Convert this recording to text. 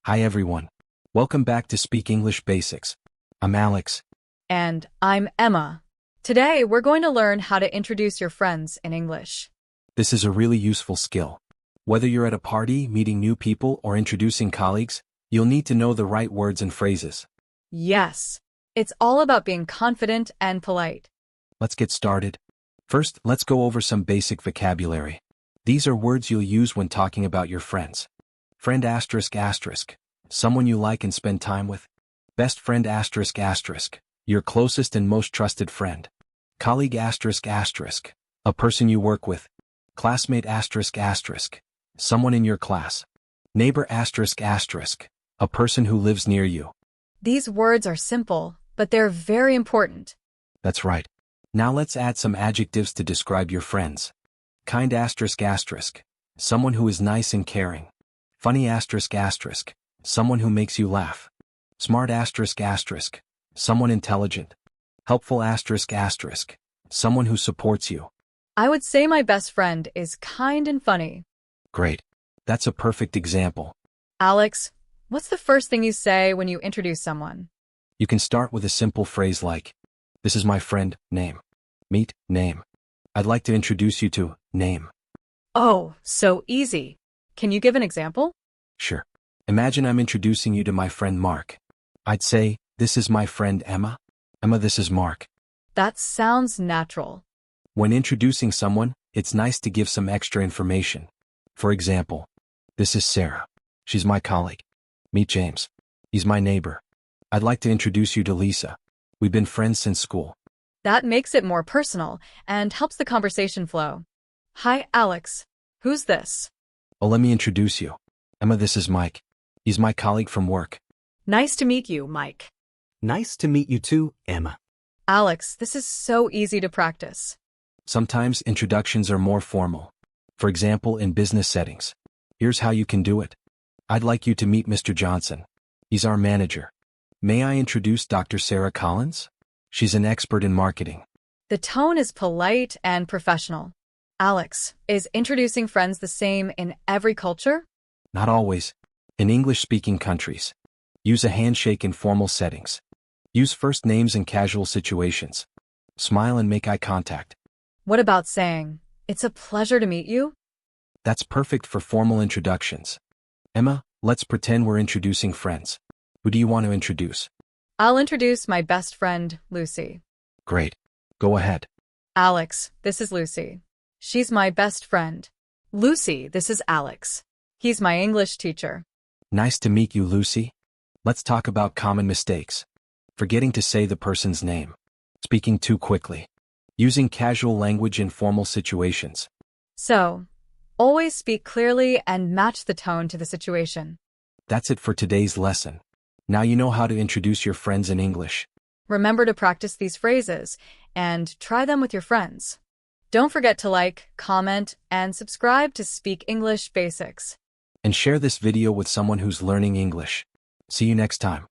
Hi everyone. Welcome back to Speak English Basics. I'm Alex. And I'm Emma. Today, we're going to learn how to introduce your friends in English. This is a really useful skill. Whether you're at a party, meeting new people, or introducing colleagues, you'll need to know the right words and phrases. Yes, it's all about being confident and polite. Let's get started. First, let's go over some basic vocabulary. These are words you'll use when talking about your friends. Friend ***, someone you like and spend time with. Best friend ***, your closest and most trusted friend. Colleague ***, a person you work with. Classmate ***, someone in your class. Neighbor ***, a person who lives near you. These words are simple, but they're very important. That's right. Now let's add some adjectives to describe your friends. Kind ***, someone who is nice and caring. Funny ***, someone who makes you laugh. Smart ***, someone intelligent. Helpful ***, someone who supports you. I would say my best friend is kind and funny. Great. That's a perfect example. Alex, what's the first thing you say when you introduce someone? You can start with a simple phrase like, "This is my friend, name." Meet, name. I'd like to introduce you to, name. Oh, so easy. Can you give an example? Sure. Imagine I'm introducing you to my friend Mark. I'd say, "This is my friend Emma." Emma, this is Mark. That sounds natural. When introducing someone, it's nice to give some extra information. For example, "This is Sarah. She's my colleague. Meet James. He's my neighbor. I'd like to introduce you to Lisa. We've been friends since school." That makes it more personal and helps the conversation flow. Hi, Alex. Who's this? Oh, let me introduce you. Emma, this is Mike. He's my colleague from work. Nice to meet you, Mike. Nice to meet you too, Emma. Alex, this is so easy to practice. Sometimes introductions are more formal. For example, in business settings. Here's how you can do it. I'd like you to meet Mr. Johnson. He's our manager. May I introduce Dr. Sarah Collins? She's an expert in marketing. The tone is polite and professional. Alex, is introducing friends the same in every culture? Not always. In English-speaking countries, use a handshake in formal settings. Use first names in casual situations. Smile and make eye contact. What about saying, "It's a pleasure to meet you"? That's perfect for formal introductions. Emma, let's pretend we're introducing friends. Who do you want to introduce? I'll introduce my best friend, Lucy. Great. Go ahead. Alex, this is Lucy. She's my best friend. Lucy, this is Alex. He's my English teacher. Nice to meet you, Lucy. Let's talk about common mistakes. Forgetting to say the person's name. Speaking too quickly. Using casual language in formal situations. So, always speak clearly and match the tone to the situation. That's it for today's lesson. Now you know how to introduce your friends in English. Remember to practice these phrases and try them with your friends. Don't forget to like, comment, and subscribe to Speak English Basics. And share this video with someone who's learning English. See you next time.